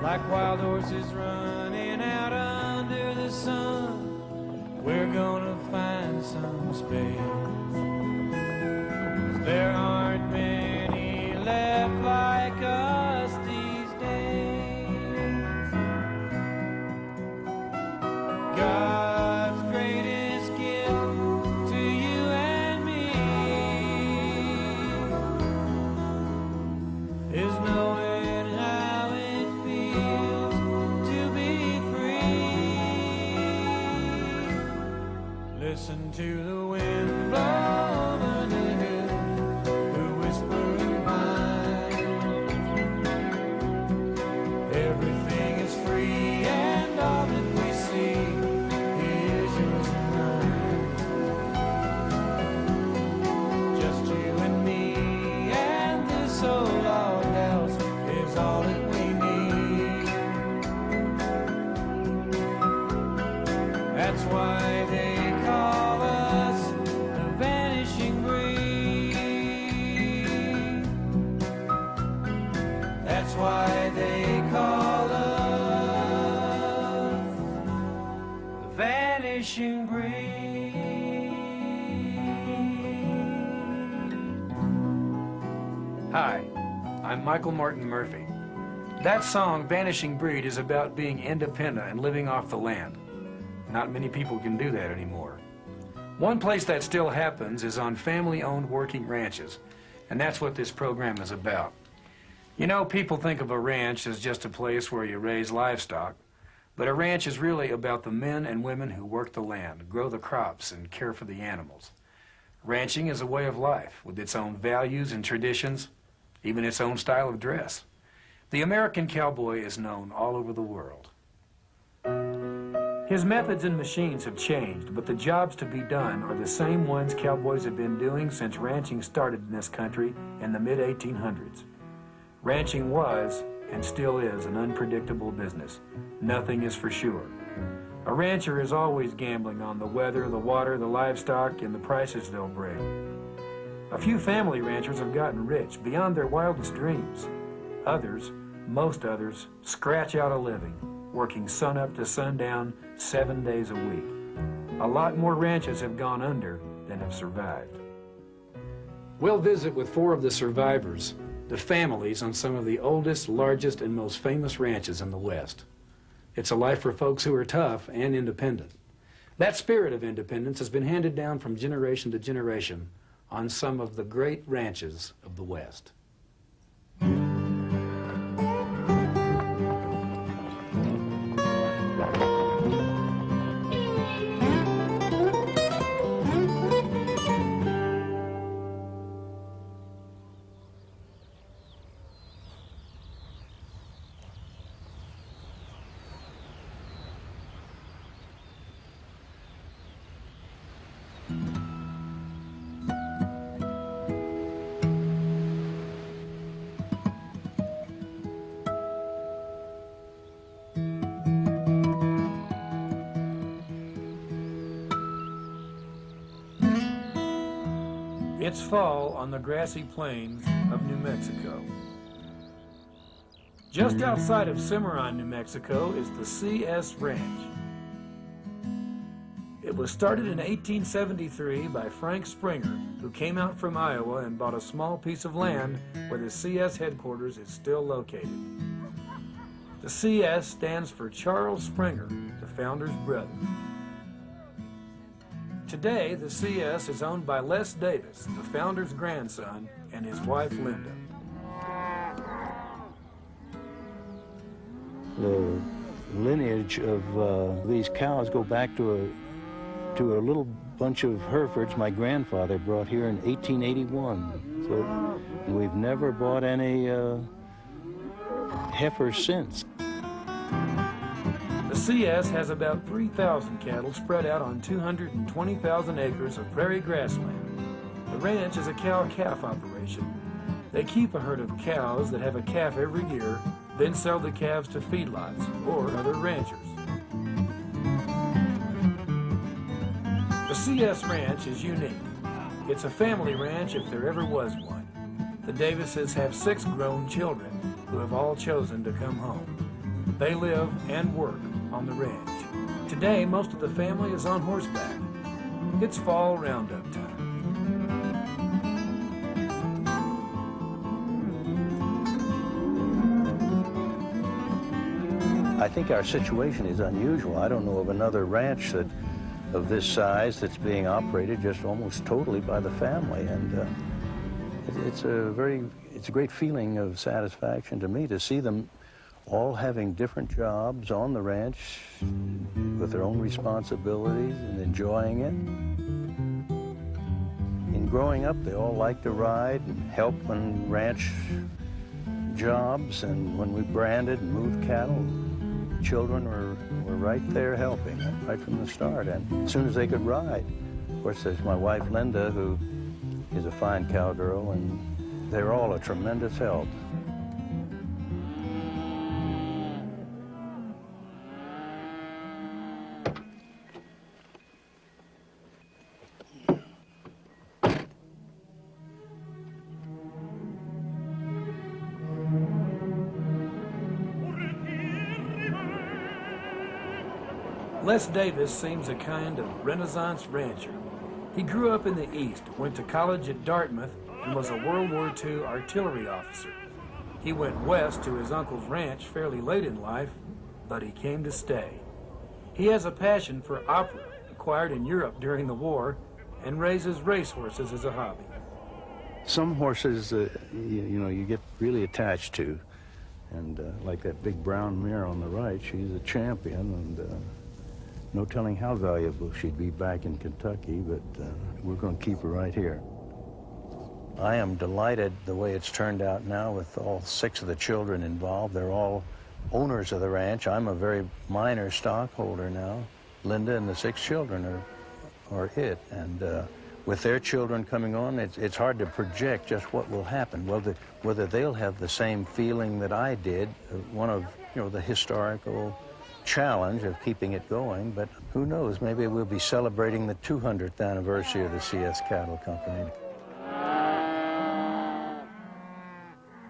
like wild horses running out under the sun. We're gonna find some space. There aren't many left like us these days. God's greatest gift to you and me is knowing how it feels to be free. Listen to the wind blow over the hills, the whispering pines. Everything is free and all that we see is yours and mine. Just you and me and this old log house is all that we need. That's why they call us the vanishing breed. That's why they call us the vanishing breed. Hi, I'm Michael Martin Murphy. That song, Vanishing Breed, is about being independent and living off the land. Not many people can do that anymore. One place that still happens is on family-owned working ranches, and that's what this program is about. You know, people think of a ranch as just a place where you raise livestock, but a ranch is really about the men and women who work the land, grow the crops, and care for the animals. Ranching is a way of life with its own values and traditions, even its own style of dress. The American cowboy is known all over the world. His methods and machines have changed, but the jobs to be done are the same ones cowboys have been doing since ranching started in this country in the mid-1800s. Ranching was, and still is, an unpredictable business. Nothing is for sure. A rancher is always gambling on the weather, the water, the livestock, and the prices they'll bring. A few family ranchers have gotten rich beyond their wildest dreams. Others, most others, scratch out a living, working sun up to sundown 7 days a week. A lot more ranches have gone under than have survived. We'll visit with 4 of the survivors, the families on some of the oldest, largest, and most famous ranches in the West. It's a life for folks who are tough and independent. That spirit of independence has been handed down from generation to generation on some of the great ranches of the West. It's fall on the grassy plains of New Mexico. Just outside of Cimarron, New Mexico is the C.S. Ranch. It was started in 1873 by Frank Springer, who came out from Iowa and bought a small piece of land where the C.S. headquarters is still located. The C.S. stands for Charles Springer, the founder's brother. Today, the C.S. is owned by Les Davis, the founder's grandson, and his wife, Linda. The lineage of these cows go back to a little bunch of Herefords my grandfather brought here in 1881. So we've never bought any heifers since. The CS has about 3,000 cattle spread out on 220,000 acres of prairie grassland. The ranch is a cow-calf operation. They keep a herd of cows that have a calf every year, then sell the calves to feedlots or other ranchers. The CS Ranch is unique. It's a family ranch if there ever was one. The Davises have 6 grown children who have all chosen to come home. They live and work on the ranch. Today, most of the family is on horseback. It's fall roundup time. I think our situation is unusual. I don't know of another ranch of this size that's being operated just almost totally by the family, and it's a great feeling of satisfaction to me to see them all having different jobs on the ranch with their own responsibilities and enjoying it. In growing up, they all like to ride and help on ranch jobs, and when we branded and moved cattle, children were right there helping right from the start, and as soon as they could ride. Of course, there's my wife Linda, who is a fine cowgirl, and they're all a tremendous help. Les Davis seems a kind of Renaissance rancher. He grew up in the East, went to college at Dartmouth, and was a World War II artillery officer. He went west to his uncle's ranch fairly late in life, but he came to stay. He has a passion for opera, acquired in Europe during the war, and raises racehorses as a hobby. Some horses, you get really attached to, and like that big brown mare on the right, she's a champion, and no telling how valuable she'd be back in Kentucky, but we're going to keep her right here. I am delighted the way it's turned out now with all 6 of the children involved. They're all owners of the ranch. I'm a very minor stockholder now. Linda and the 6 children are it, and with their children coming on, it's hard to project just what will happen. Whether they'll have the same feeling that I did, one of the historical challenge of keeping it going, but who knows, maybe we'll be celebrating the 200th anniversary of the CS Cattle Company.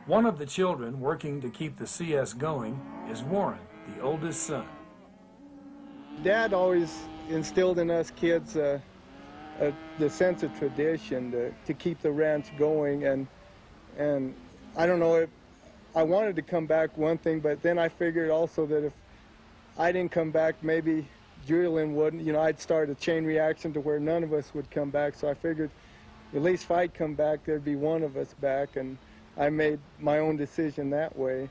One of the children working to keep the CS going is Warren, the oldest son. Dad always instilled in us kids the sense of tradition to keep the ranch going, and I don't know if I wanted to come back, one thing, but then I figured also that if I didn't come back, maybe Julian wouldn't. I'd start a chain reaction to where none of us would come back, so I figured at least if I'd come back, there'd be one of us back, and I made my own decision that way.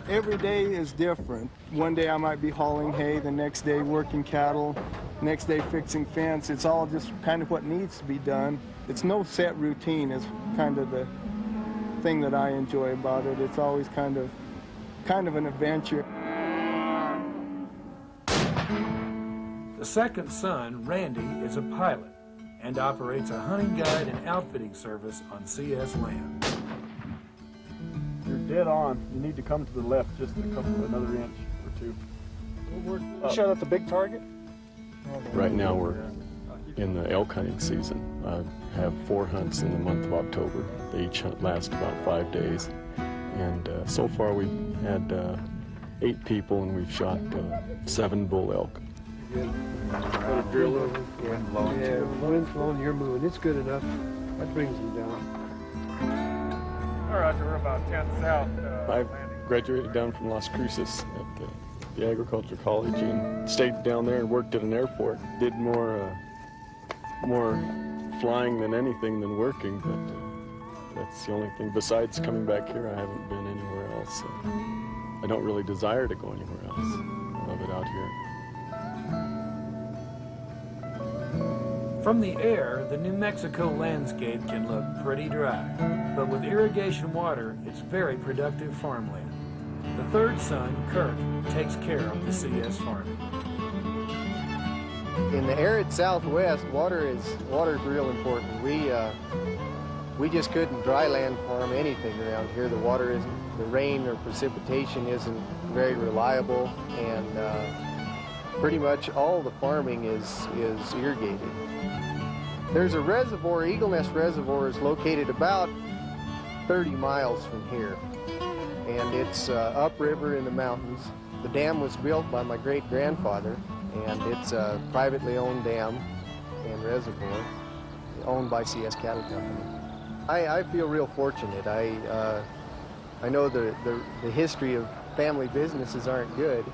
Every day is different. One day I might be hauling hay, the next day working cattle, next day fixing fence. It's all just kind of what needs to be done. It's no set routine is kind of the thing that I enjoy about it. It's always kind of an adventure. The second son, Randy, is a pilot and operates a hunting guide and outfitting service on CS land. You're dead on. You need to come to the left just another inch or 2. Shot at the big target? Right now we're in the elk hunting season. I have 4 hunts in the month of October. They each last about 5 days. And so far we've had 8 people, and we've shot 7 bull elk. Got a drill over. Wind blowing. Yeah, wind's blowing, you're moving. It's good enough. That brings them down. All right, we're about 10 south. I've graduated down from Las Cruces at the Agriculture College and stayed down there and worked at an airport. Did more flying than anything than working, but that's the only thing. Besides coming back here, I haven't been anywhere else. I don't really desire to go anywhere else. I love it out here. From the air, the New Mexico landscape can look pretty dry, but with irrigation water, it's very productive farmland. The third son, Kirk, takes care of the CS farming. In the arid Southwest, water is real important. We just couldn't dryland farm anything around here. The rain or precipitation isn't very reliable, and pretty much all the farming is irrigated. There's a reservoir, Eagle Nest Reservoir, is located about 30 miles from here, and it's upriver in the mountains. The dam was built by my great-grandfather, and it's a privately owned dam and reservoir owned by CS Cattle Company. I feel real fortunate. I know the history of family businesses aren't good,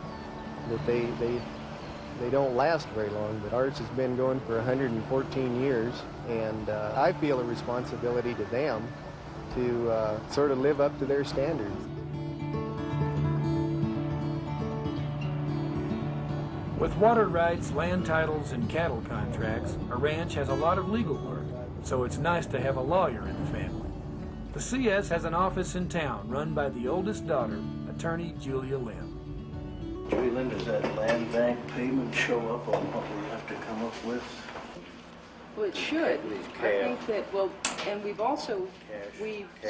that they don't last very long, but ours has been going for 114 years, and I feel a responsibility to them to sort of live up to their standards. With water rights, land titles, and cattle contracts, a ranch has a lot of legal work, so it's nice to have a lawyer in the family. The CS has an office in town run by the oldest daughter, attorney Julia Lim. Julia Lim, does that land bank payment show up on what we have to come up with? Well, it should. I think that, well, and we've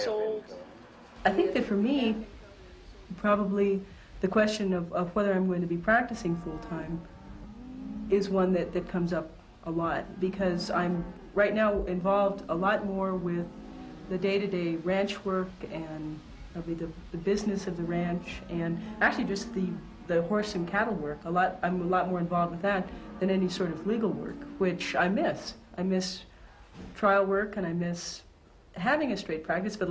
sold. I think that for me, probably the question of whether I'm going to be practicing full-time is one that comes up a lot, because I'm right now involved a lot more with the day-to-day ranch work and probably the business of the ranch, and actually just the horse and cattle work. I'm a lot more involved with that than any sort of legal work, which I miss. I miss trial work and I miss having a straight practice, but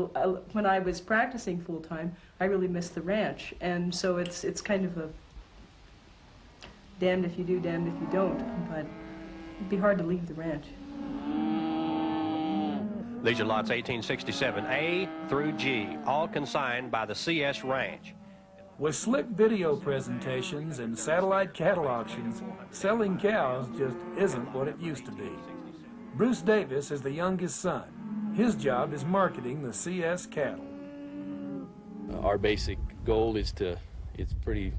when I was practicing full-time, I really missed the ranch. And so it's kind of a damned if you do, damned if you don't, but it'd be hard to leave the ranch. These are lots 1867A through G, all consigned by the CS Ranch. With slick video presentations and satellite cattle auctions, selling cows just isn't what it used to be. Bruce Davis is the youngest son. His job is marketing the CS cattle. Our basic goal is it's pretty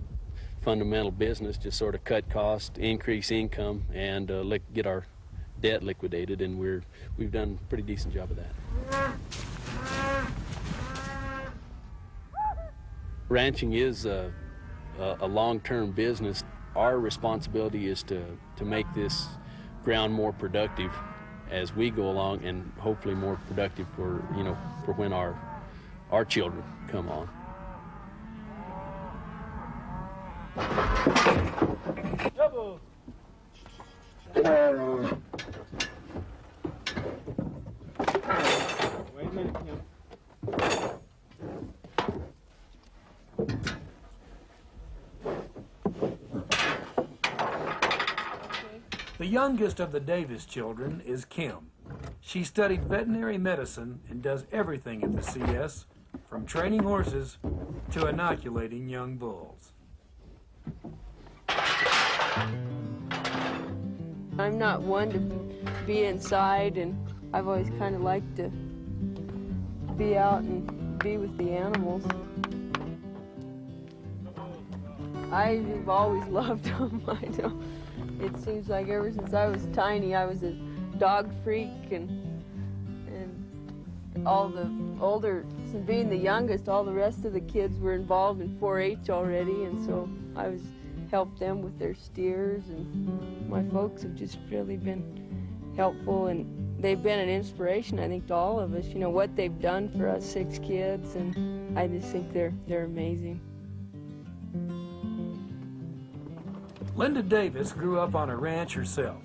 fundamental business, just sort of cut costs, increase income, and get our debt liquidated, and we've done a pretty decent job of that. Ranching is a long-term business. Our responsibility is to make this ground more productive as we go along, and hopefully more productive for when our children come on. Double. Wait a minute, Kim. The youngest of the Davis children is Kim. She studied veterinary medicine and does everything at the CS, from training horses to inoculating young bulls. I'm not one to be inside, and I've always kind of liked to be out and be with the animals. I've always loved them. I know. It seems like ever since I was tiny, I was a dog freak, and all the older, being the youngest, all the rest of the kids were involved in 4-H already, and so I helped them with their steers, and my folks have just really been helpful, and they've been an inspiration, I think, to all of us. You know, what they've done for us 6 kids, and I just think they're amazing. Linda Davis grew up on a ranch herself.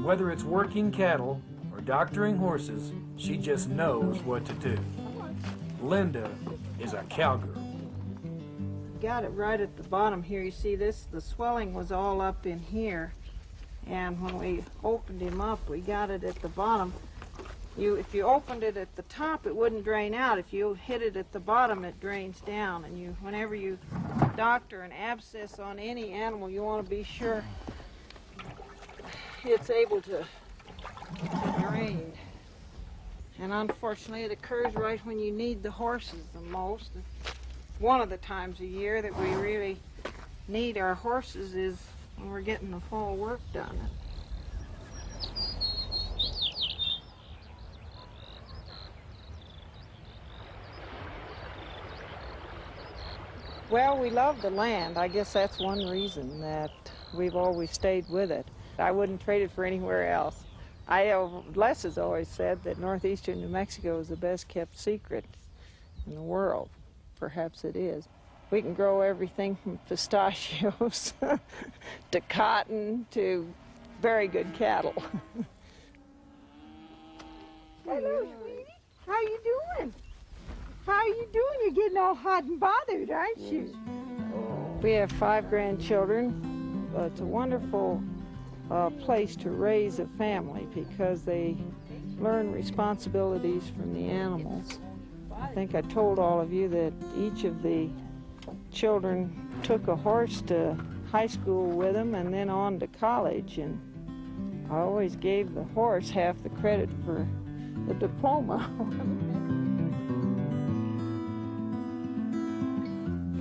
Whether it's working cattle or doctoring horses, she just knows what to do. Linda is a cowgirl. Got it right at the bottom here. You see this? The swelling was all up in here. And when we opened him up, we got it at the bottom. If you opened it at the top, it wouldn't drain out. If you hit it at the bottom, it drains down. And whenever you doctor an abscess on any animal, you want to be sure it's able to drain. And unfortunately, it occurs right when you need the horses the most. One of the times a year that we really need our horses is when we're getting the fall work done. Well, we love the land. I guess that's one reason that we've always stayed with it. I wouldn't trade it for anywhere else. Les has always said that northeastern New Mexico is the best kept secret. in the world. Perhaps it is. We can grow everything from pistachios to cotton to very good cattle. Hello, sweetie. How you doing? How you doing? You're getting all hot and bothered, aren't you? We have 5 grandchildren. It's a wonderful place to raise a family because they learn responsibilities from the animals. I think I told all of you that each of the children took a horse to high school with them and then on to college, and I always gave the horse half the credit for the diploma.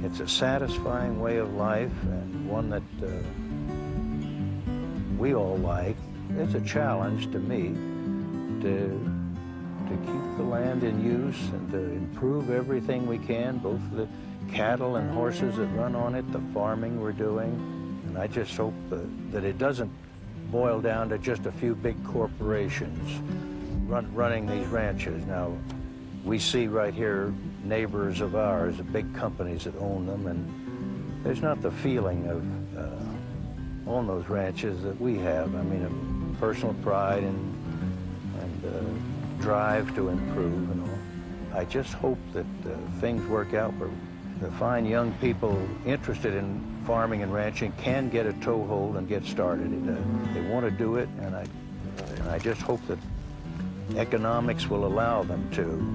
It's a satisfying way of life and one that we all like. It's a challenge to me to keep the land in use and to improve everything we can, both the cattle and horses that run on it, the farming we're doing. And I just hope that it doesn't boil down to just a few big corporations running these ranches. Now, we see right here neighbors of ours, big companies that own them, and there's not the feeling of on those ranches that we have. I mean, a personal pride and drive to improve and all. I just hope that things work out where the fine young people interested in farming and ranching can get a toehold and get started. They want to do it, and I just hope that economics will allow them to.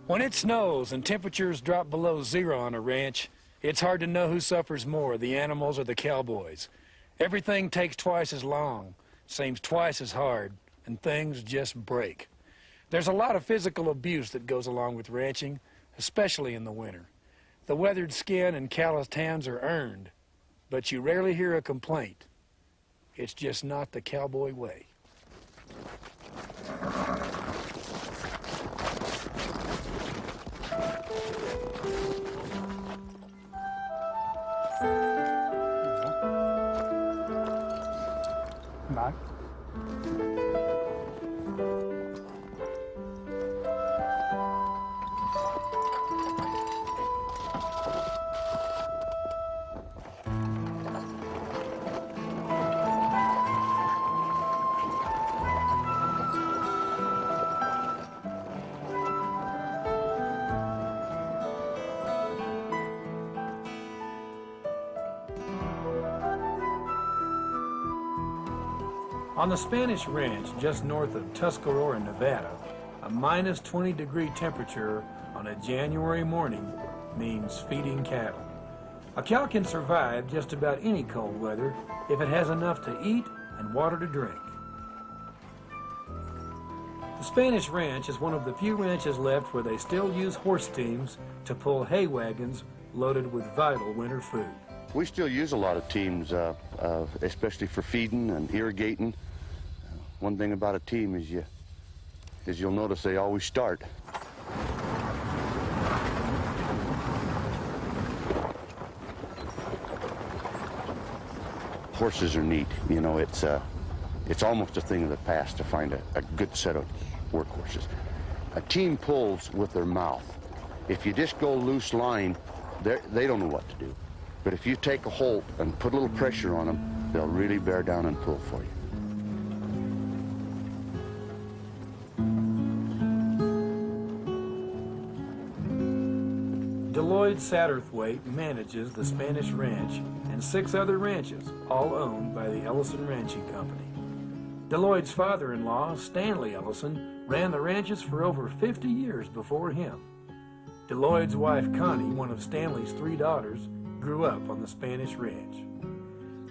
When it snows and temperatures drop below 0 on a ranch, it's hard to know who suffers more, the animals or the cowboys. Everything takes twice as long, seems twice as hard, and things just break. There's a lot of physical abuse that goes along with ranching, especially in the winter. The weathered skin and calloused hands are earned, but you rarely hear a complaint. It's just not the cowboy way. Mike? On the Spanish Ranch, just north of Tuscarora, Nevada, a minus 20-degree temperature on a January morning means feeding cattle. A cow can survive just about any cold weather if it has enough to eat and water to drink. The Spanish Ranch is one of the few ranches left where they still use horse teams to pull hay wagons loaded with vital winter food. We still use a lot of teams, especially for feeding and irrigating. One thing about a team is you'll notice they always start. Horses are neat, you know. It's almost a thing of the past to find a good set of workhorses. A team pulls with their mouth. If you just go loose line, they don't know what to do. But if you take a hold and put a little pressure on them, they'll really bear down and pull for you. Deloyd Satterthwaite manages the Spanish Ranch and 6 other ranches, all owned by the Ellison Ranching Company. Deloyd's father-in-law, Stanley Ellison, ran the ranches for over 50 years before him. Deloyd's wife, Connie, one of Stanley's 3 daughters, grew up on the Spanish Ranch.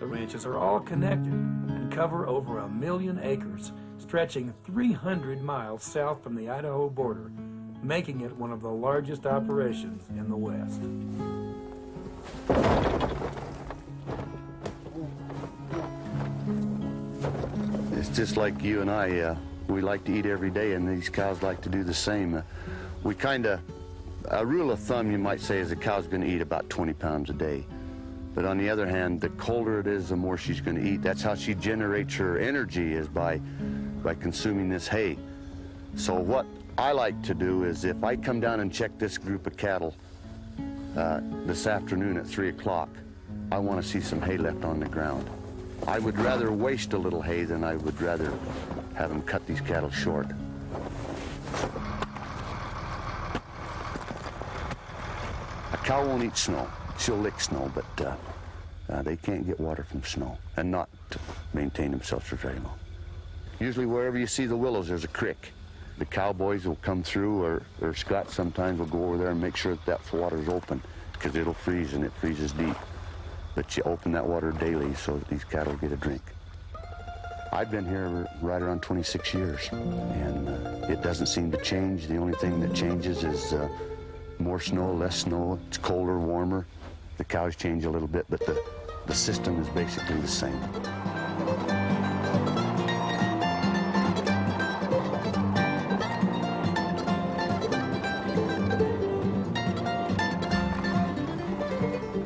The ranches are all connected and cover over 1 million acres, stretching 300 miles south from the Idaho border, making it one of the largest operations in the West. It's just like you and I, we like to eat every day, and these cows like to do the same. A rule of thumb, you might say, is a cow's going to eat about 20 pounds a day. But on the other hand, the colder it is, the more she's going to eat. That's how she generates her energy, is by consuming this hay. So what I like to do is, if I come down and check this group of cattle this afternoon at 3 o'clock, I want to see some hay left on the ground. I would rather waste a little hay than I would rather have them cut these cattle short. A cow won't eat snow. She'll lick snow, but they can't get water from snow and not maintain themselves for very long. Usually wherever you see the willows, there's a creek. The cowboys will come through, or Scott sometimes will go over there and make sure that water's open, because it'll freeze, and it freezes deep. But you open that water daily so that these cattle get a drink. I've been here right around 26 years, and it doesn't seem to change. The only thing that changes is more snow, less snow. It's colder, warmer. The cows change a little bit, but the system is basically the same.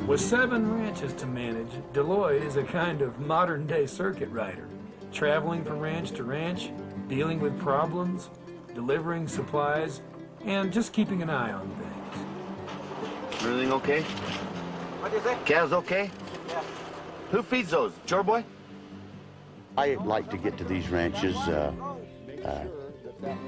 With 7 ranches to manage, Deloyd is a kind of modern-day circuit rider, traveling from ranch to ranch, dealing with problems, delivering supplies, and just keeping an eye on things. Everything okay? What is it? Calves okay? Yeah. Who feeds those? Chore boy? I like to get to these ranches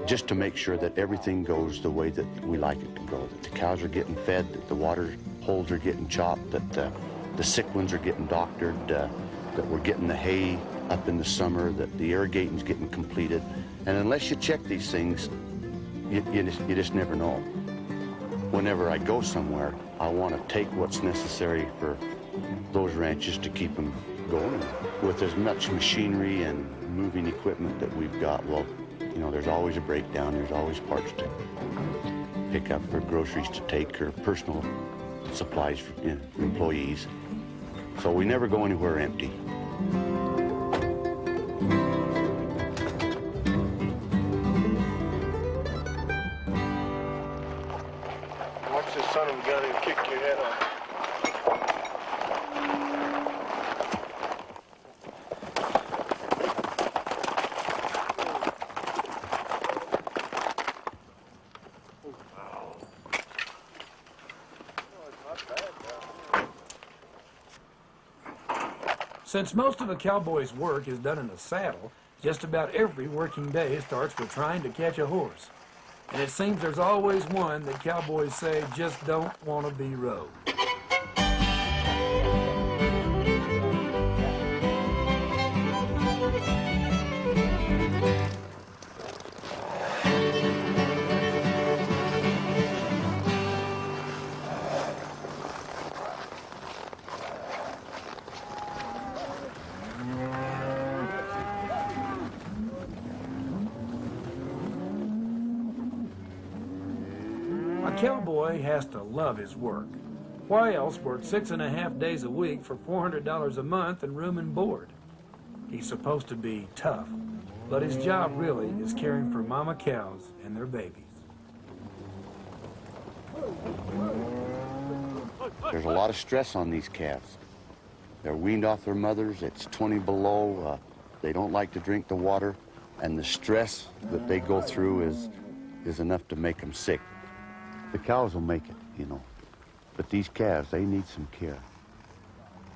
just to make sure that everything goes the way that we like it to go, that the cows are getting fed, that the water holes are getting chopped, that the sick ones are getting doctored, that we're getting the hay up in the summer, that the irrigating's getting completed. And unless you check these things, you just never know. Whenever I go somewhere, I want to take what's necessary for those ranches to keep them going. With as much machinery and moving equipment that we've got, well, you know, there's always a breakdown, there's always parts to pick up, or groceries to take, or personal supplies for employees. So we never go anywhere empty. Watch this son of a gun and kick your head off. Since most of a cowboy's work is done in the saddle, just about every working day starts with trying to catch a horse. And it seems there's always one that cowboys say just don't want to be rode. A cowboy has to love his work. Why else work 6.5 days a week for $400 a month and room and board? He's supposed to be tough, but his job really is caring for mama cows and their babies. There's a lot of stress on these calves. They're weaned off their mothers. It's 20 below. They don't like to drink the water, and the stress that they go through is enough to make them sick. The cows will make it, you know, but these calves, they need some care.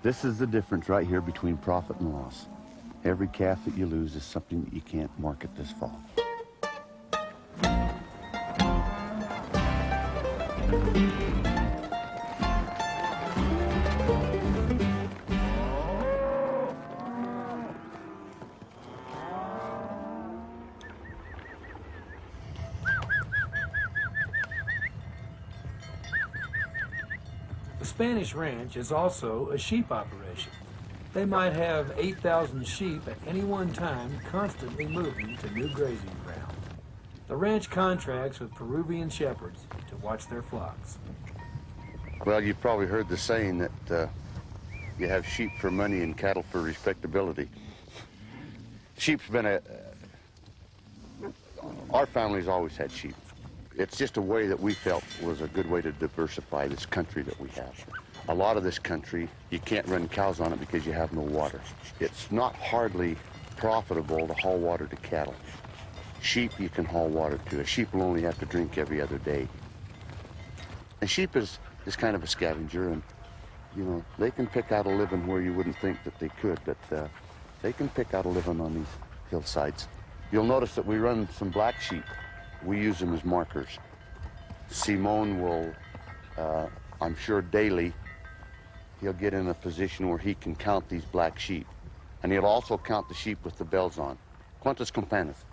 This is the difference right here between profit and loss. Every calf that you lose is something that you can't market this fall. The Spanish ranch is also a sheep operation. They might have 8,000 sheep at any one time, constantly moving to new grazing ground. The ranch contracts with Peruvian shepherds to watch their flocks. Well, you've probably heard the saying that you have sheep for money and cattle for respectability. Sheep's been our family's always had sheep. It's just a way that we felt was a good way to diversify this country that we have. A lot of this country, you can't run cows on it because you have no water. It's not hardly profitable to haul water to cattle. Sheep you can haul water to. A sheep will only have to drink every other day. And sheep is kind of a scavenger, and you know, they can pick out a living where you wouldn't think that they could, but they can pick out a living on these hillsides. You'll notice that we run some black sheep. We use them as markers. Simone will, I'm sure daily, he'll get in a position where he can count these black sheep. And he'll also count the sheep with the bells on. ¿Cuántas campanas?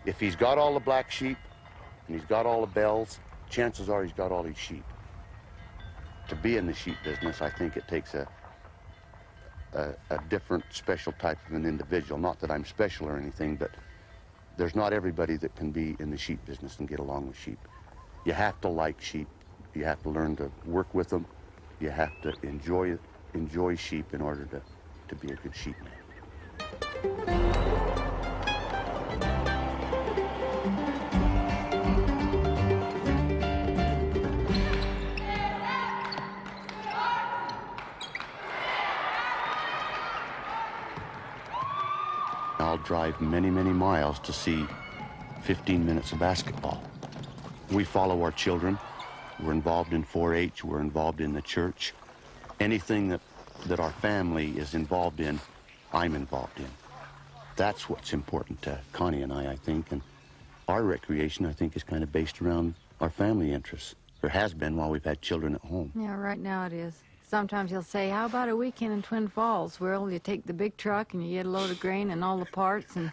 If he's got all the black sheep and he's got all the bells, chances are he's got all these sheep. To be in the sheep business, I think it takes a different, special type of an individual. Not that I'm special or anything, but there's not everybody that can be in the sheep business and get along with sheep. You have to like sheep. You have to learn to work with them. You have to enjoy sheep in order to be a good sheepman. I'll drive many, many miles to see 15 minutes of basketball. We follow our children. We're involved in 4-H. We're involved in the church. Anything that our family is involved in, I'm involved in. That's what's important to Connie and I think. And our recreation, I think, is kind of based around our family interests. There has been while we've had children at home. Yeah, right now it is. Sometimes he'll say, how about a weekend in Twin Falls? Well, you take the big truck and you get a load of grain and all the parts and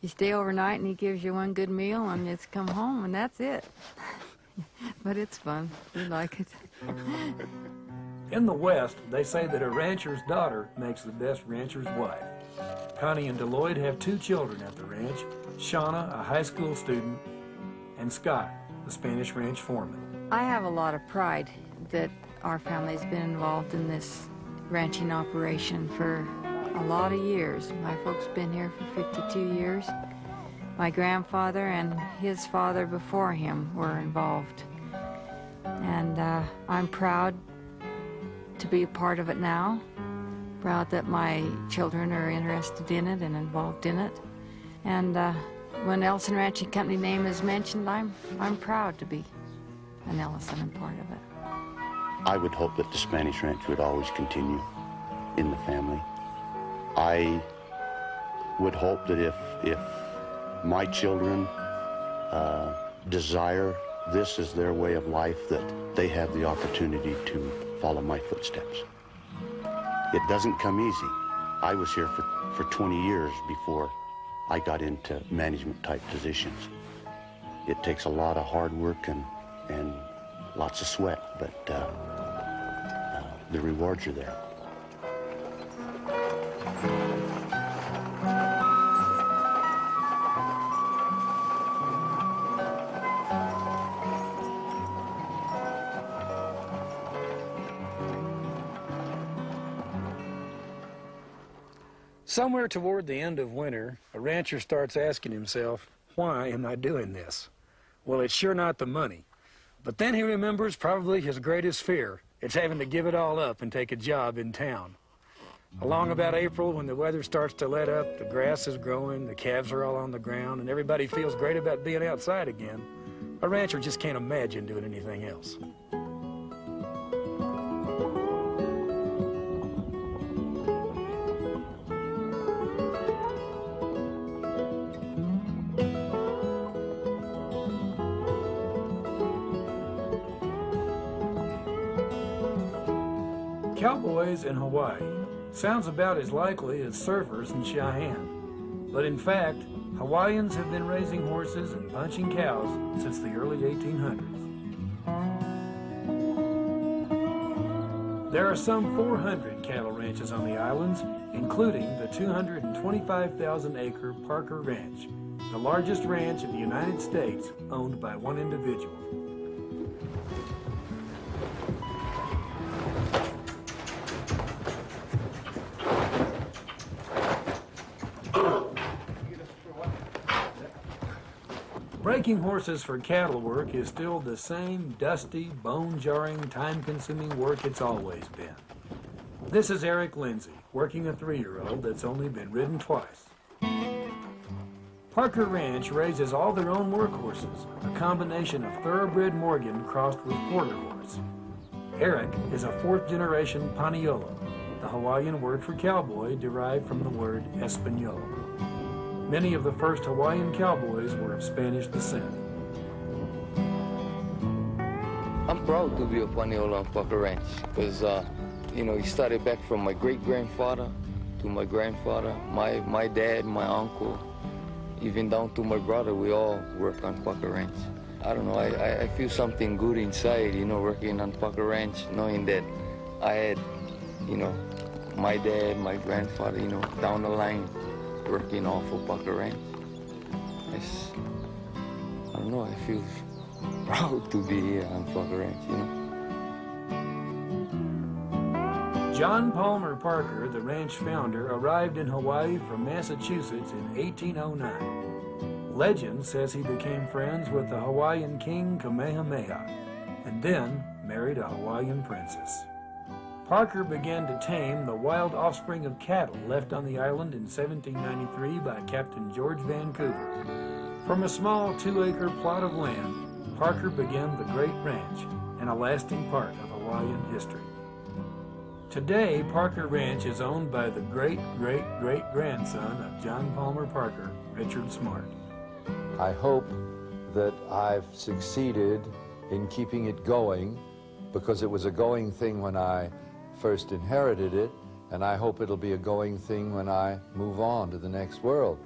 you stay overnight and he gives you one good meal and you come home and that's it. But it's fun. We like it. In the West, they say that a rancher's daughter makes the best rancher's wife. Connie and Deloyd have 2 children at the ranch, Shauna, a high school student, and Scott, the Spanish ranch foreman. I have a lot of pride that our family's been involved in this ranching operation for a lot of years. My folks been here for 52 years. My grandfather and his father before him were involved. And I'm proud to be a part of it now. Proud that my children are interested in it and involved in it. And when Ellison Ranching Company name is mentioned, I'm proud to be an Ellison and part of it. I would hope that the Spanish Ranch would always continue in the family. I would hope that if my children desire this as their way of life, that they have the opportunity to follow my footsteps. It doesn't come easy. I was here for 20 years before I got into management-type positions. It takes a lot of hard work and lots of sweat, but the rewards are there. Somewhere toward the end of winter, a rancher starts asking himself, why am I doing this? Well, it's sure not the money. But then he remembers probably his greatest fear. It's having to give it all up and take a job in town. Along about April, when the weather starts to let up, the grass is growing, the calves are all on the ground, and everybody feels great about being outside again, a rancher just can't imagine doing anything else. Cowboys in Hawaii sounds about as likely as surfers in Cheyenne. But in fact, Hawaiians have been raising horses and punching cows since the early 1800s. There are some 400 cattle ranches on the islands, including the 225,000-acre Parker Ranch, the largest ranch in the United States owned by one individual. Breaking horses for cattle work is still the same dusty, bone-jarring, time-consuming work it's always been. This is Eric Lindsay, working a 3-year-old that's only been ridden twice. Parker Ranch raises all their own workhorses, a combination of thoroughbred Morgan crossed with quarter horse. Eric is a 4th-generation Paniolo, the Hawaiian word for cowboy derived from the word Espanol. Many of the first Hawaiian cowboys were of Spanish descent. I'm proud to be a Paniolo on Parker Ranch because, you know, it started back from my great-grandfather to my grandfather, my dad, my uncle, even down to my brother. We all work on Parker Ranch. I don't know, I feel something good inside, you know, working on Parker Ranch, knowing that I had, you know, my dad, my grandfather, you know, down the line, working all for Parker Ranch. I don't know, I feel proud to be here on Parker Ranch, you know. John Palmer Parker, the ranch founder, arrived in Hawaii from Massachusetts in 1809. Legend says he became friends with the Hawaiian king Kamehameha, and then married a Hawaiian princess. Parker began to tame the wild offspring of cattle left on the island in 1793 by Captain George Vancouver. From a small 2-acre plot of land, Parker began the Great Ranch, and a lasting part of Hawaiian history. Today, Parker Ranch is owned by the great-great-great-grandson of John Palmer Parker, Richard Smart. I hope that I've succeeded in keeping it going, because it was a going thing when I first inherited it, and I hope it'll be a going thing when I move on to the next world.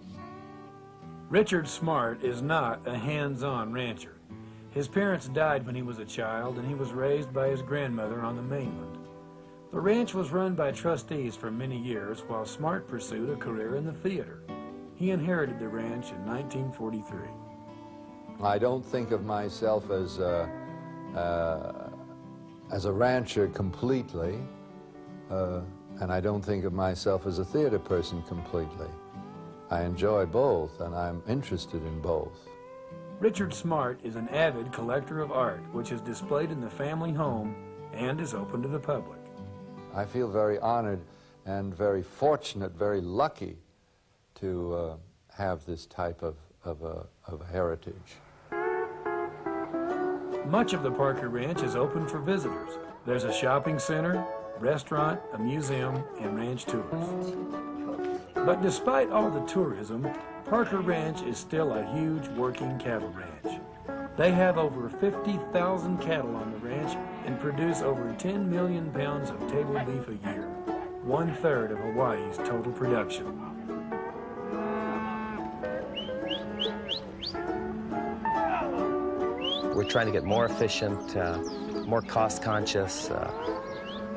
Richard Smart is not a hands-on rancher. His parents died when he was a child, and he was raised by his grandmother on the mainland. The ranch was run by trustees for many years, while Smart pursued a career in the theater. He inherited the ranch in 1943. I don't think of myself as a rancher completely, and I don't think of myself as a theater person completely. I enjoy both, and I'm interested in both. Richard Smart is an avid collector of art, which is displayed in the family home and is open to the public. I feel very honored and very fortunate, very lucky to have this type of heritage. Much of the Parker Ranch is open for visitors. There's a shopping center, restaurant, a museum, and ranch tours. But despite all the tourism, Parker Ranch is still a huge working cattle ranch. They have over 50,000 cattle on the ranch and produce over 10 million pounds of table beef a year, 1/3 of Hawaii's total production. We're trying to get more efficient, more cost conscious.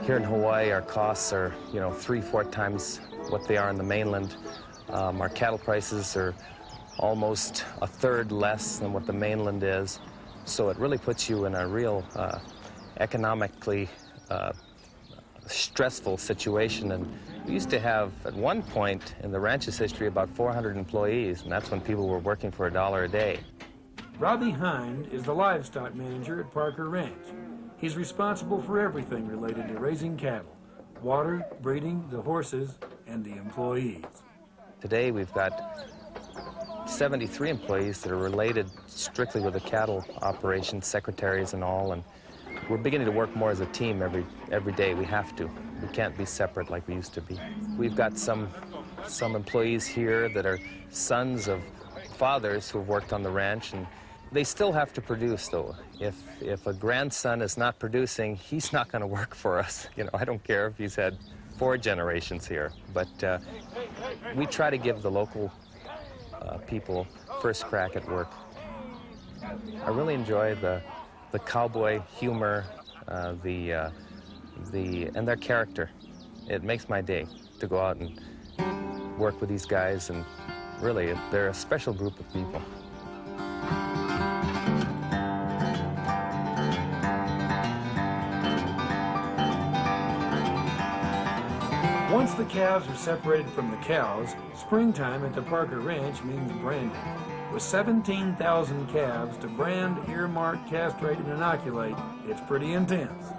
Here in Hawaii, our costs are, 3-4 times what they are on the mainland. Our cattle prices are almost 1/3 less than what the mainland is. So it really puts you in a real economically stressful situation. And we used to have, at one point in the ranch's history, about 400 employees, and that's when people were working for $1 a day. Robbie Hind is the livestock manager at Parker Ranch. He's responsible for everything related to raising cattle, water, breeding, the horses, and the employees. Today we've got 73 employees that are related strictly with the cattle operations, secretaries and all, and we're beginning to work more as a team every day. We have to. We can't be separate like we used to be. We've got some employees here that are sons of fathers who have worked on the ranch, and they still have to produce, though. If a grandson is not producing, he's not going to work for us. I don't care if he's had 4 generations here, but we try to give the local people first crack at work. I really enjoy the cowboy humor, and their character. It makes my day to go out and work with these guys, and really, they're a special group of people. Once Once the calves are separated from the cows, springtime at the Parker Ranch means branding. With 17,000 calves to brand, earmark, castrate, and inoculate, it's pretty intense.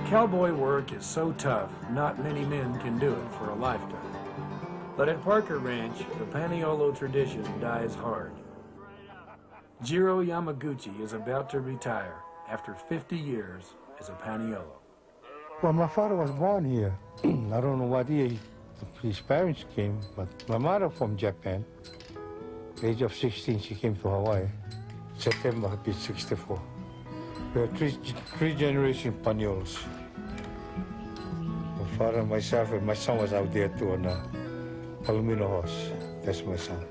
Cowboy work is so tough, not many men can do it for a lifetime. But at Parker Ranch, the Paniolo tradition dies hard. Jiro Yamaguchi is about to retire after 50 years as a Paniolo. Well, my father was born here. I don't know what year his parents came, but my mother from Japan. Age of 16, she came to Hawaii. September, I'll be 64. We are three generation Paniolos. My father, myself, and my son was out there too on a Palomino horse. That's my son.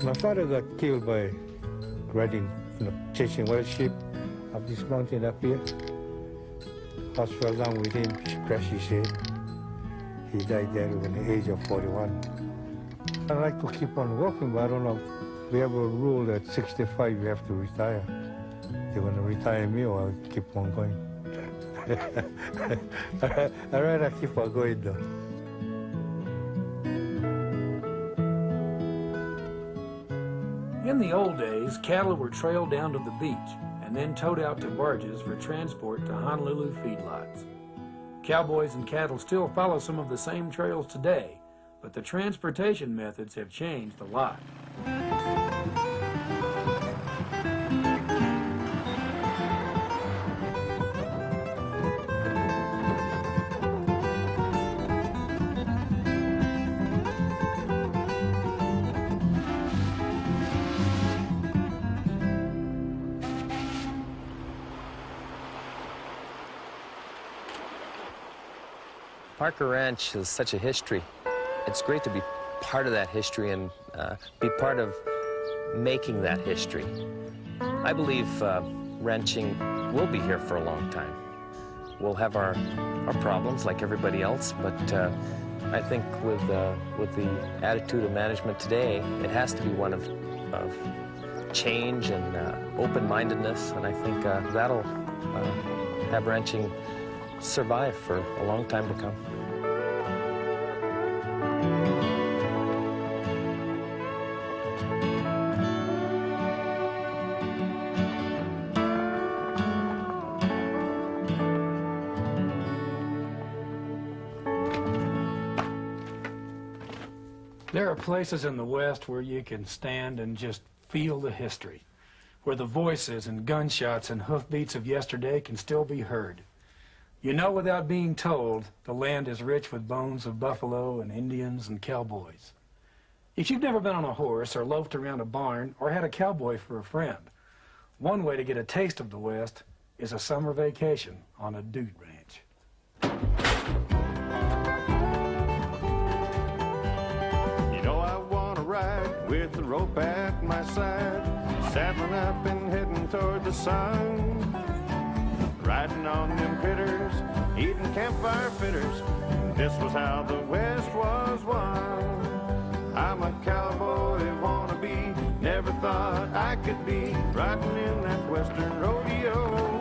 My father got killed by riding, chasing wild sheep up this mountain up here. Horse fell down with him, she crashed his head. He died there at the age of 41. I like to keep on working, but I don't know. We have a rule that 65 you have to retire. They're going to retire me or I'll keep on going. I'd rather keep on going though. In the old days, cattle were trailed down to the beach and then towed out to barges for transport to Honolulu feedlots. Cowboys and cattle still follow some of the same trails today, but the transportation methods have changed a lot. Parker Ranch has such a history. It's great to be part of that history and be part of making that history. I believe ranching will be here for a long time. We'll have our problems like everybody else, but I think with the attitude of management today, it has to be one of change and open-mindedness, and I think that'll have ranching survive for a long time to come. There are places in the West where you can stand and just feel the history, where the voices and gunshots and hoofbeats of yesterday can still be heard. You know without being told, the land is rich with bones of buffalo and Indians and cowboys. If you've never been on a horse or loafed around a barn or had a cowboy for a friend, one way to get a taste of the West is a summer vacation on a dude ranch. You know I want to ride with the rope at my side, saddling up and heading toward the sun. Riding on them critters, eating campfire fritters. This was how the West was won. I'm a cowboy wannabe, never thought I could be riding in that western rodeo.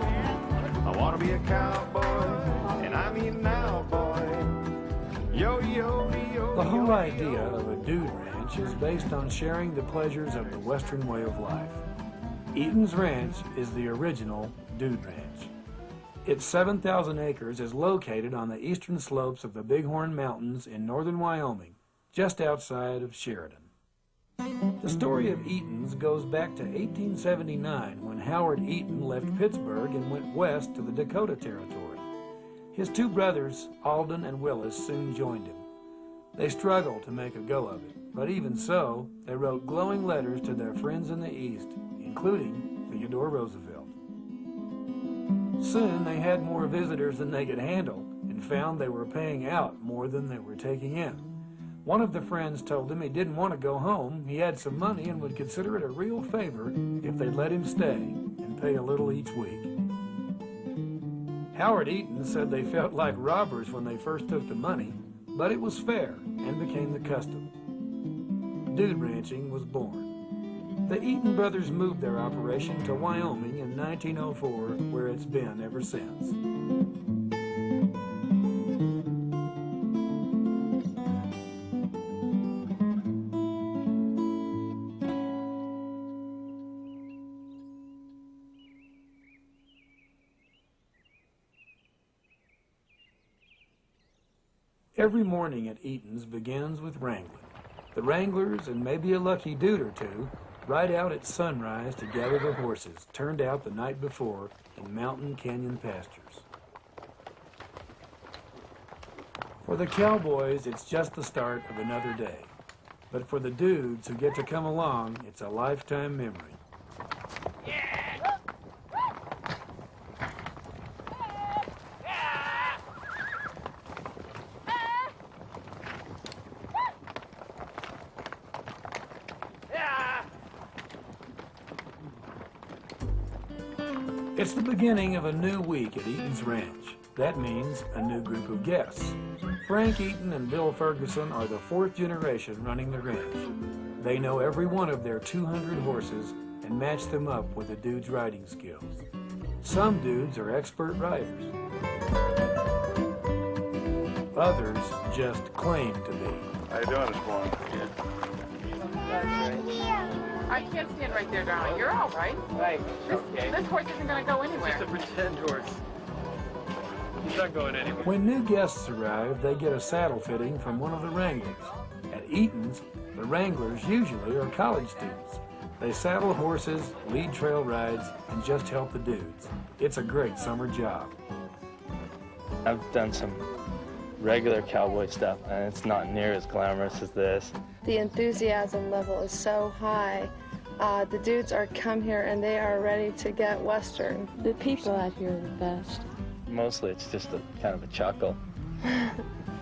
I want to be a cowboy, and I mean now, boy. Yo, yo, yo. The whole idea of a dude ranch is based on sharing the pleasures of the Western way of life. Eaton's Ranch is the original dude ranch. Its 7,000 acres is located on the eastern slopes of the Bighorn Mountains in northern Wyoming, just outside of Sheridan. The story of Eaton's goes back to 1879 when Howard Eaton left Pittsburgh and went west to the Dakota Territory. His two brothers, Alden and Willis, soon joined him. They struggled to make a go of it, but even so, they wrote glowing letters to their friends in the East, including Theodore Roosevelt. Soon they had more visitors than they could handle and found they were paying out more than they were taking in. One of the friends told him he didn't want to go home. He had some money and would consider it a real favor if they'd let him stay and pay a little each week. Howard Eaton said they felt like robbers when they first took the money, but it was fair and became the custom. Dude ranching was born. The Eaton brothers moved their operation to Wyoming in 1904, where it's been ever since. Every morning at Eaton's begins with wrangling. The wranglers, and maybe a lucky dude or two, ride out at sunrise to gather the horses turned out the night before in mountain canyon pastures. For the cowboys, it's just the start of another day. But for the dudes who get to come along, it's a lifetime memory. It's the beginning of a new week at Eaton's Ranch. That means a new group of guests. Frank Eaton and Bill Ferguson are the fourth generation running the ranch. They know every one of their 200 horses and match them up with a dude's riding skills. Some dudes are expert riders. Others just claim to be. How you doing this morning? I can't stand right there, darling. You're all right. Right. This horse isn't going to go anywhere. Just a pretend horse. He's not going anywhere. When new guests arrive, they get a saddle fitting from one of the wranglers. At Eaton's, the wranglers usually are college students. They saddle horses, lead trail rides, and just help the dudes. It's a great summer job. I've done some regular cowboy stuff, and it's not near as glamorous as this. The enthusiasm level is so high. The dudes are come here and they are ready to get Western. The people out here are the best. Mostly it's just a kind of a chuckle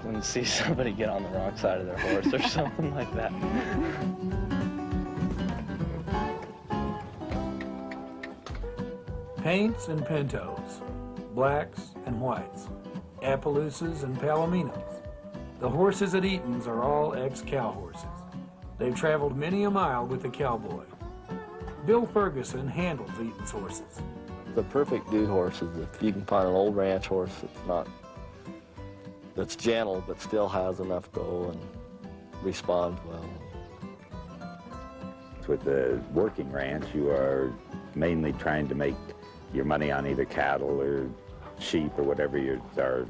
when you see somebody get on the wrong side of their horse or something like that. Paints and pintos, blacks and whites, Appaloosas and Palominos. The horses at Eaton's are all ex-cow horses. They've traveled many a mile with the cowboy. Bill Ferguson handles Eaton's horses. The perfect dude horse is if you can find an old ranch horse that's gentle but still has enough go and responds well. With the working ranch, you are mainly trying to make your money on either cattle or sheep or whatever our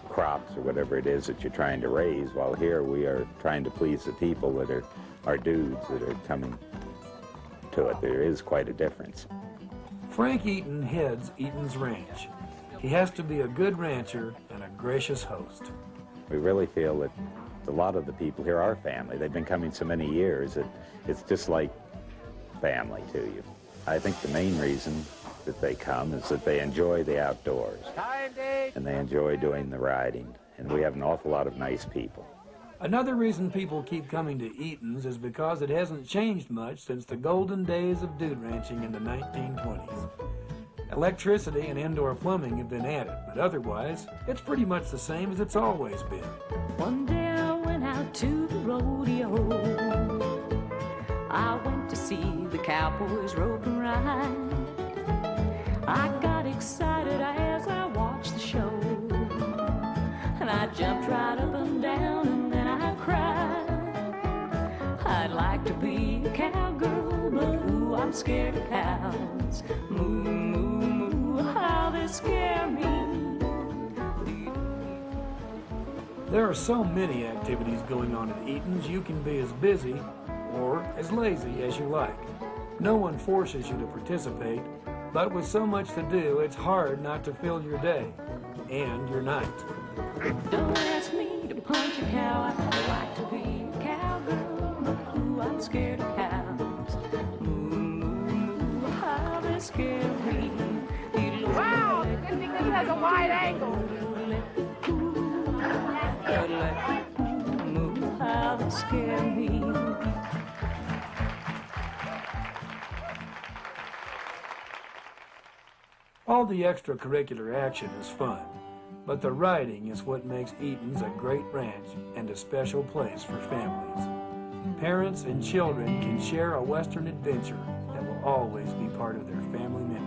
crops or whatever it is that you're trying to raise, while here we are trying to please the people that are our dudes that are coming to it. There is quite a difference. Frank Eaton heads Eaton's Ranch. He has to be a good rancher and a gracious host. We really feel that a lot of the people here are family. They've been coming so many years that it's just like family to you. I think the main reason that they come is that they enjoy the outdoors and they enjoy doing the riding, and we have an awful lot of nice people. Another reason people keep coming to Eaton's is because it hasn't changed much since the golden days of dude ranching in the 1920s. Electricity and indoor plumbing have been added, but otherwise, it's pretty much the same as it's always been. One day I went out to the rodeo. I went to see the cowboys rope and ride. I got excited as I watched the show, and I jumped right up and down and then I cried. I'd like to be a cowgirl, but ooh, I'm scared of cows. Moo, moo, moo, how they scare me. There are so many activities going on at Eaton's, you can be as busy or as lazy as you like. No one forces you to participate, but with so much to do, it's hard not to fill your day and your night. Don't ask me to punch a cow, I'd like to be a cowgirl, but ooh, I'm scared of cows. Moo, moo, moo, how they scare me. Wow, good thing this has a wide angle. Moo, how scare wheel. All the extracurricular action is fun, but the riding is what makes Eaton's a great ranch and a special place for families. Parents and children can share a Western adventure that will always be part of their family memories.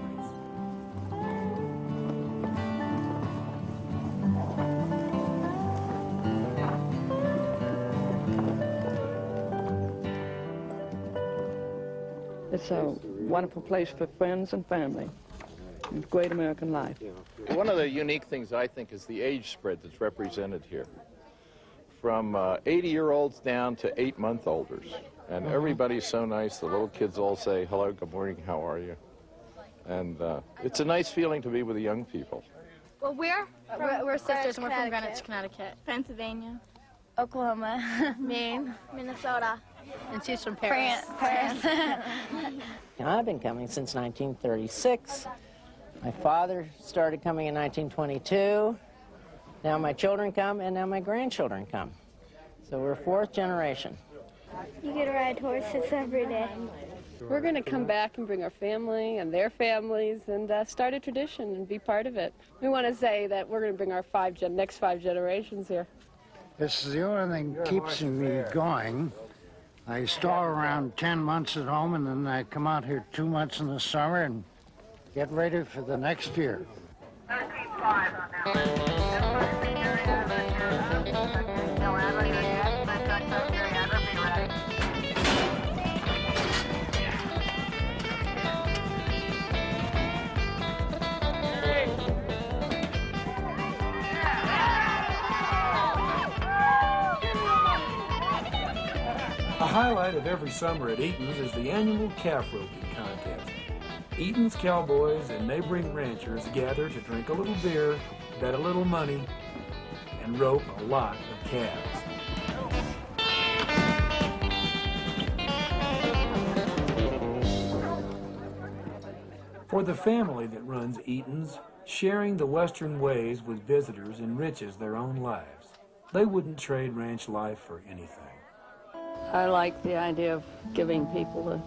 It's a wonderful place for friends and family. Great American life. One of the unique things, I think, is the age spread that's represented here. From 80-year-olds down to 8-month-olders. And everybody's so nice. The little kids all say, hello, good morning, how are you? And it's a nice feeling to be with the young people. Well, we're sisters, and we're from Greenwich, Connecticut. Pennsylvania. Oklahoma. Maine. Minnesota. And she's from Paris. France. And I've been coming since 1936. My father started coming in 1922. Now my children come, and now my grandchildren come. So we're fourth generation. You get to ride horses every day. We're going to come back and bring our family and their families and start a tradition and be part of it. We want to say that we're going to bring our next 5 generations here. This is the only thing that keeps me going. I stall around 10 months at home, and then I come out here 2 months in the summer and get ready for the next year. A highlight of every summer at Eaton's is the annual calf roping contest. Eaton's cowboys and neighboring ranchers gather to drink a little beer, bet a little money, and rope a lot of calves. For the family that runs Eaton's, sharing the Western ways with visitors enriches their own lives. They wouldn't trade ranch life for anything. I like the idea of giving people a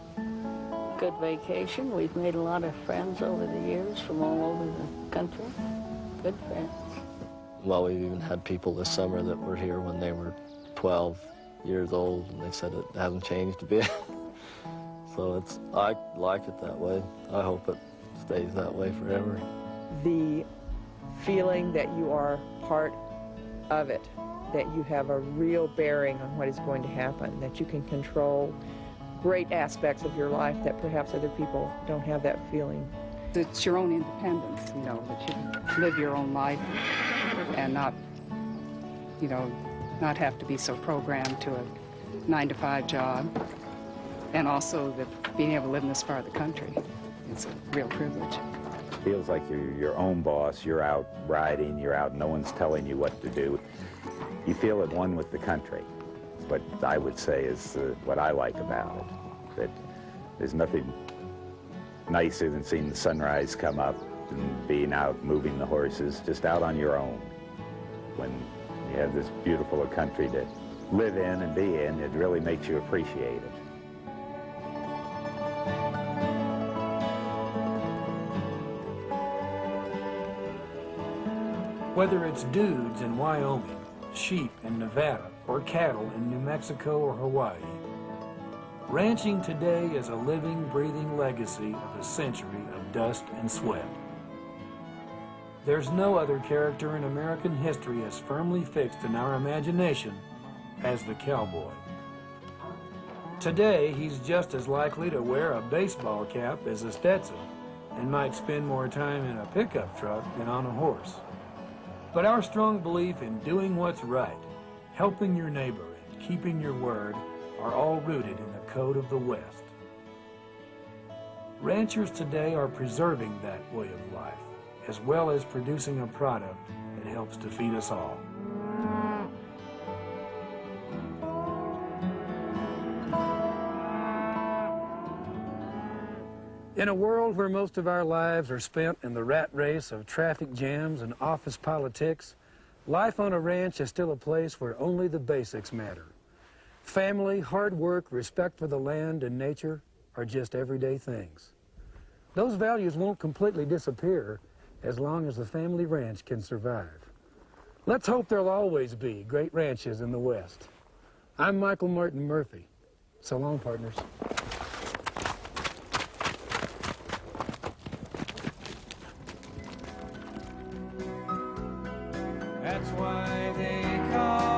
good vacation. We've made a lot of friends over the years from all over the country. Good friends. Well, we've even had people this summer that were here when they were 12 years old, and they said it hasn't changed a bit. So I like it that way. I hope it stays that way forever. The feeling that you are part of it, that you have a real bearing on what is going to happen, that you can control great aspects of your life that perhaps other people don't have that feeling. It's your own independence, you know, that you live your own life and not, you know, not have to be so programmed to a 9-to-5 job. And also that being able to live in this part of the country is a real privilege. Feels like you're your own boss. You're out riding, you're out, no one's telling you what to do. You feel at one with the country. What I would say is what I like about it, that there's nothing nicer than seeing the sunrise come up and being out moving the horses, just out on your own. When you have this beautiful country to live in and be in, it really makes you appreciate it. Whether it's dudes in Wyoming, sheep in Nevada, or cattle in New Mexico or Hawaii, ranching today is a living, breathing legacy of a century of dust and sweat. There's no other character in American history as firmly fixed in our imagination as the cowboy. Today, he's just as likely to wear a baseball cap as a Stetson and might spend more time in a pickup truck than on a horse. But our strong belief in doing what's right, helping your neighbor, and keeping your word are all rooted in the code of the West. Ranchers today are preserving that way of life, as well as producing a product that helps to feed us all. In a world where most of our lives are spent in the rat race of traffic jams and office politics, life on a ranch is still a place where only the basics matter. Family, hard work, respect for the land and nature are just everyday things. Those values won't completely disappear as long as the family ranch can survive. Let's hope there'll always be great ranches in the West. I'm Michael Martin Murphy. So long, partners. That's why they call